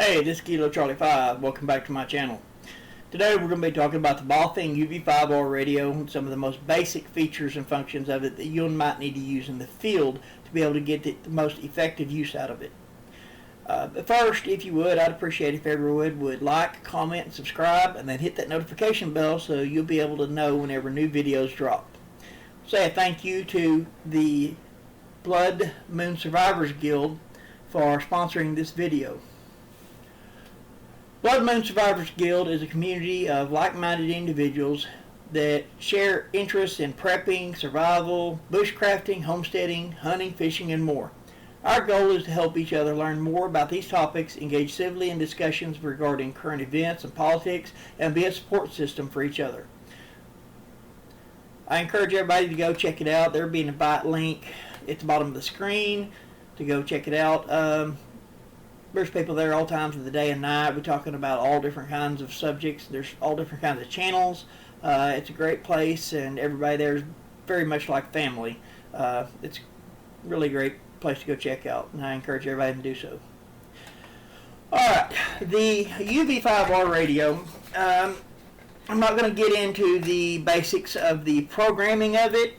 Hey, this is Kilo Charlie 5. Welcome back to my channel. Today we're going to be talking about the Baofeng UV-5R radio and some of the most basic features and functions of it that you might need to use in the field to be able to get the most effective use out of it. But first, if you would, I'd appreciate if everyone would like, comment, and subscribe, and then hit that notification bell so you'll be able to know whenever new videos drop. Say a thank you to the Blood Moon Survivors Guild for sponsoring this video. Blood Moon Survivors Guild is a community of like-minded individuals that share interests in prepping, survival, bushcrafting, homesteading, hunting, fishing, and more. Our goal is to help each other learn more about these topics, engage civilly in discussions regarding current events and politics, and be a support system for each other. I encourage everybody to go check it out. There'll be an invite link at the bottom of the screen to go check it out. There's people there all times of the day and night. We're talking about all different kinds of subjects. There's all different kinds of channels. It's a great place, and everybody there is very much like family. It's a really great place to go check out, and I encourage everybody to do so. Alright, the UV5R radio. I'm not going to get into the basics of the programming of it.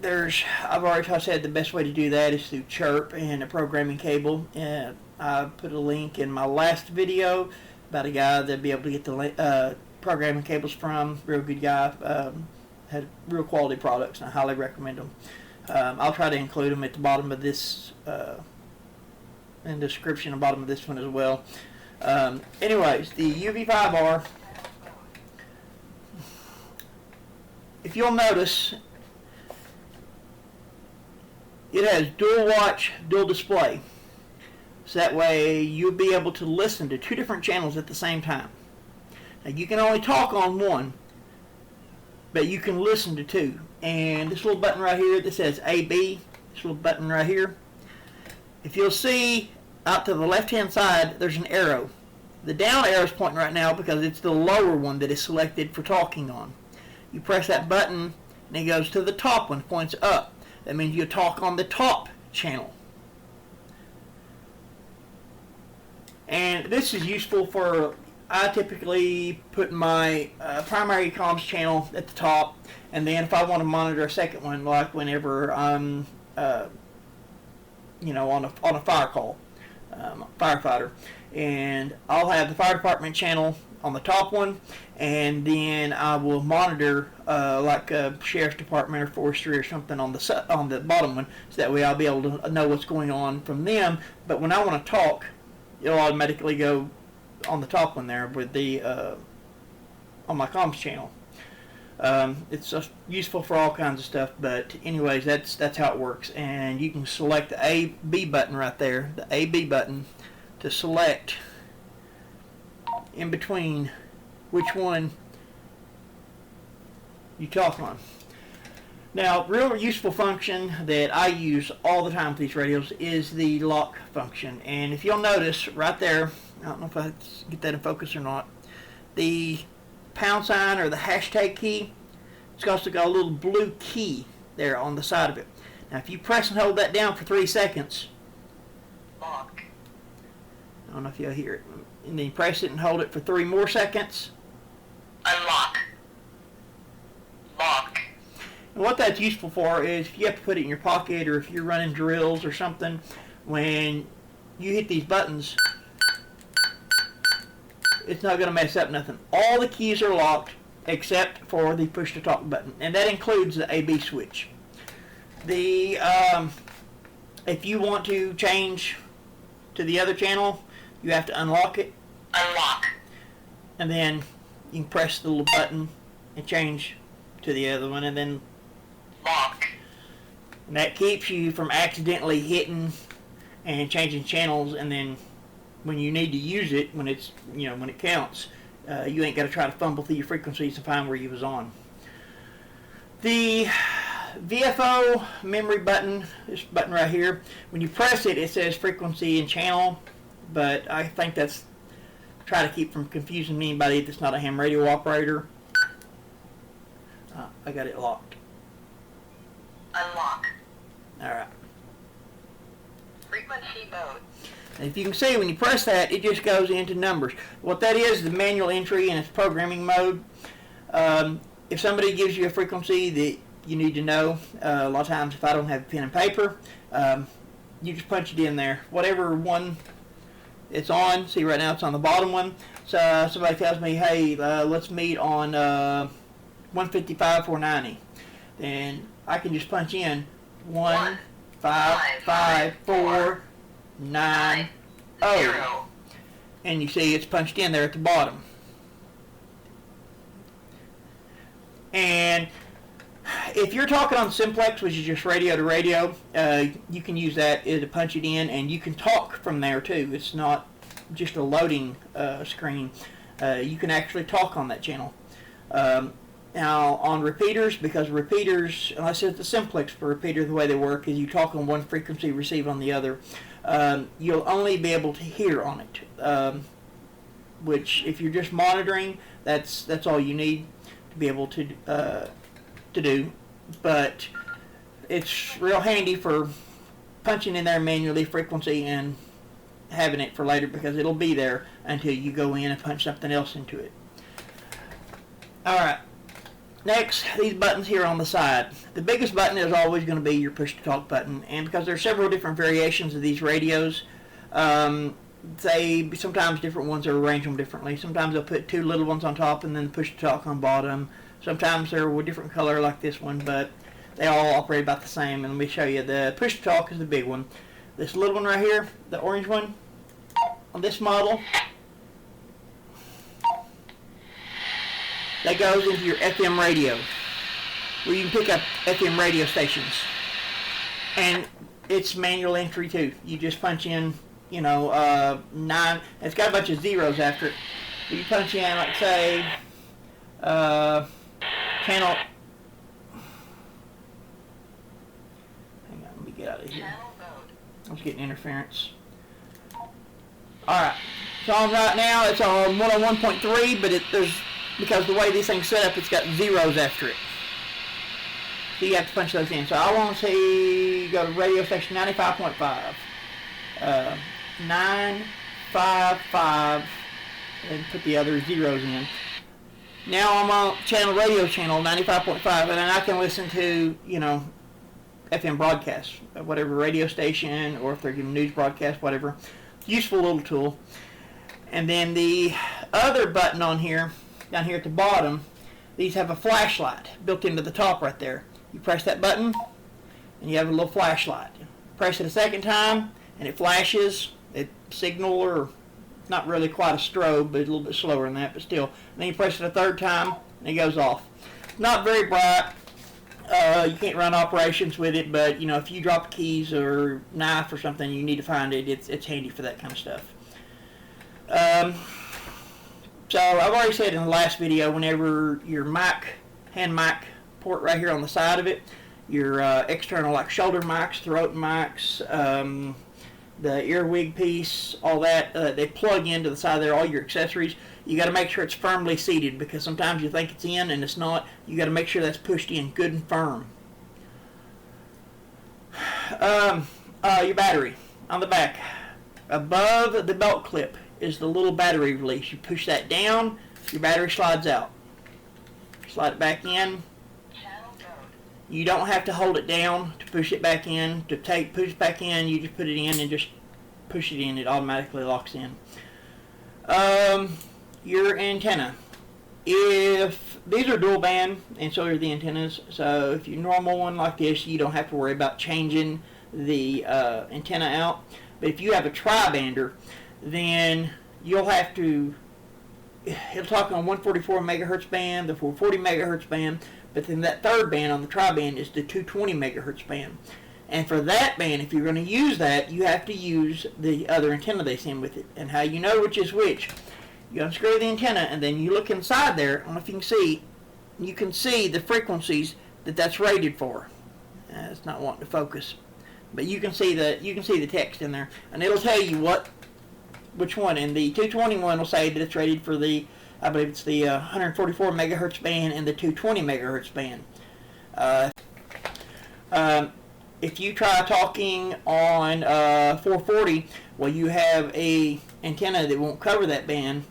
I've already said the best way to do that is through Chirp and a programming cable. And I put a link in my last video about a guy that'd be able to get the programming cables from. Real good guy. Had real quality products, and I highly recommend them. I'll try to include them at the bottom of this, in the description, at the bottom of this one as well. Anyways, the UV5R, if you'll notice, it has dual watch, dual display. So that way you'll be able to listen to two different channels at the same time. Now you can only talk on one, but you can listen to two. And this little button right here that says AB, this little button right here, if you'll see out to the left hand side, there's an arrow. The down arrow is pointing right now because it's the lower one that is selected for talking on. You press that button and it goes to the top one, points up. That means you talk on the top channel. And this is useful for, I typically put my primary comms channel at the top, and then if I want to monitor a second one, like whenever I'm on a fire call, firefighter, and I'll have the fire department channel on the top one, and then I will monitor like a sheriff's department or forestry or something on the bottom one, so that way I'll be able to know what's going on from them. But when I want to talk, it'll automatically go on the top one there with the on my comms channel. It's useful for all kinds of stuff, but anyways, that's how it works. And you can select the AB button right there, the AB button, to select in between which one you talk on. Now, real useful function that I use all the time with these radios is the lock function. And if you'll notice right there, I don't know if I get that in focus or not, the pound sign or the hashtag key, it's also got a little blue key there on the side of it. Now, if you press and hold that down for 3 seconds, lock. I don't know if you'll hear it. And then you press it and hold it for 3 more seconds. Unlock. Lock. And what that's useful for is if you have to put it in your pocket, or if you're running drills or something, when you hit these buttons, it's not going to mess up nothing. All the keys are locked except for the push to talk button, and that includes the AB switch. The if you want to change to the other channel, you have to unlock it. Unlock. And then you can press the little button and change to the other one, and then lock. And that keeps you from accidentally hitting and changing channels, and then when you need to use it, when it's when it counts, you ain't got to try to fumble through your frequencies to find where you was on. The VFO memory button, this button right here, when you press it, it says frequency and channel, but I think that's try to keep from confusing anybody that's not a ham radio operator. I got it locked. Unlock. Alright. Frequency mode. And if you can see, when you press that, it just goes into numbers. What that is the manual entry in its programming mode. If somebody gives you a frequency that you need to know, a lot of times if I don't have pen and paper, you just punch it in there. Whatever one it's on, see right now it's on the bottom one. So somebody tells me, hey, let's meet on 155-490. Then I can just punch in 155-490. And you see it's punched in there at the bottom. And if you're talking on simplex, which is just radio to radio, you can use that to punch it in, and you can talk from there too. It's not just a loading screen. You can actually talk on that channel. Now on repeaters, because repeaters, unless it's the simplex repeater, the way they work is you talk on one frequency, receive on the other. You'll only be able to hear on it, which if you're just monitoring, that's all you need to be able to do. But it's real handy for punching in there manually frequency and having it for later, because it'll be there until you go in and punch something else into it. Alright, next, these buttons here on the side. The biggest button is always going to be your push to talk button, and because there are several different variations of these radios, sometimes different ones will arrange them differently. Sometimes they'll put two little ones on top and then push to talk on bottom. Sometimes they're a different color like this one, but they all operate about the same. And let me show you. The push to talk is the big one. This little one right here, the orange one, on this model, that goes into your FM radio, where you can pick up FM radio stations. And it's manual entry too. You just punch in, 9. It's got a bunch of zeros after it. You punch in, like say, channel. Hang on, let me get out of here. I was getting interference. Alright, so right now it's on 101.3, but because the way this thing's set up, it's got zeros after it. So you have to punch those in. So I want to see, go to radio station 95.5. 955, and put the other zeros in. Now I'm on radio channel 95.5, and then I can listen to, FM broadcasts, whatever radio station, or if they're giving news broadcasts, whatever. Useful little tool. And then the other button on here, down here at the bottom, these have a flashlight built into the top right there. You press that button, and you have a little flashlight. Press it a second time, and it flashes. It signal, or not really quite a strobe, but a little bit slower than that, but still. And then you press it a third time, and it goes off. Not very bright. You can't run operations with it, but if you drop keys or knife or something, you need to find it. It's handy for that kind of stuff. So I've already said in the last video, whenever your hand mic port right here on the side of it, your external like shoulder mics, throat mics, the earwig piece, all that, they plug into the side there, all your accessories. You got to make sure it's firmly seated, because sometimes you think it's in and it's not. You got to make sure that's pushed in good and firm. Your battery on the back, above the belt clip, is the little battery release. You push that down, your battery slides out. Slide it back in. You don't have to hold it down to push it back in. To push it back in, you just put it in and just push it in. It automatically locks in. Your antenna. If these are dual band, and so are the antennas, so if you're normal one like this, you don't have to worry about changing the antenna out. But if you have a tri-bander, then you'll have to, it'll talk on 144 megahertz band, the 440 megahertz band, but then that third band on the tri-band is the 220 megahertz band. And for that band, if you're going to use that, you have to use the other antenna they send with it. And how you know which is which, you unscrew the antenna and then you look inside there. I don't know if you can see the frequencies that's rated for. It's not wanting to focus, but you can see the text in there, and it'll tell you which one. And the 221 will say that it's rated for I believe it's the 144 megahertz band and the 220 megahertz band. if you try talking on 440, well, you have a antenna that won't cover that band,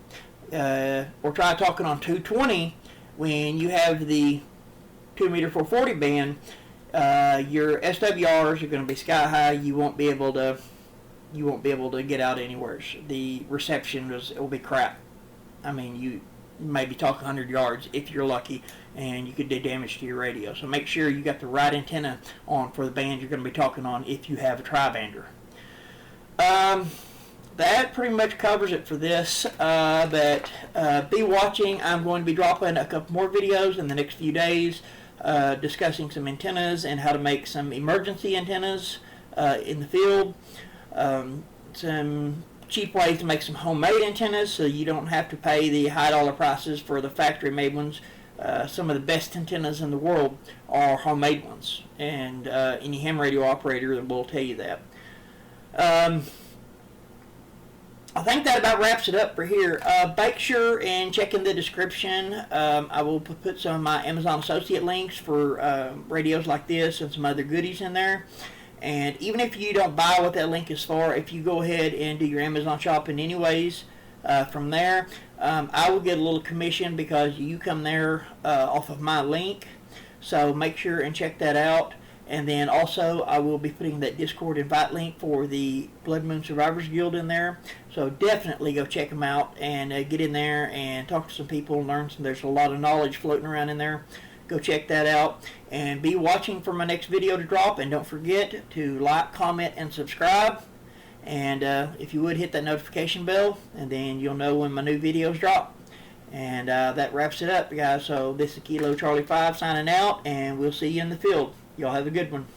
or try talking on 220 when you have the 2 meter 440 band. Your SWRs are going to be sky high. You won't be able to get out anywhere. The reception will be crap. I mean, you maybe talk 100 yards if you're lucky, and you could do damage to your radio. So make sure you got the right antenna on for the band you're going to be talking on if you have a tri-bander. That pretty much covers it for this. Be watching. I'm going to be dropping a couple more videos in the next few days, discussing some antennas and how to make some emergency antennas in the field. Some cheap ways to make some homemade antennas so you don't have to pay the high dollar prices for the factory made ones. Some of the best antennas in the world are homemade ones, and any ham radio operator will tell you that. I think that about wraps it up for here. Make sure and check in the description. I will put some of my Amazon associate links for radios like this and some other goodies in there. And even if you don't buy what that link is for, if you go ahead and do your Amazon shopping anyways, from there, I will get a little commission because you come there off of my link. So make sure and check that out. And then also I will be putting that Discord invite link for the Blood Moon Survivors Guild in there. So definitely go check them out and get in there and talk to some people and learn some. There's a lot of knowledge floating around in there. Go check that out and be watching for my next video to drop. And don't forget to like, comment, and subscribe. And if you would, hit that notification bell, and then you'll know when my new videos drop. And that wraps it up, guys. So this is Kilo Charlie 5 signing out, and we'll see you in the field. Y'all have a good one.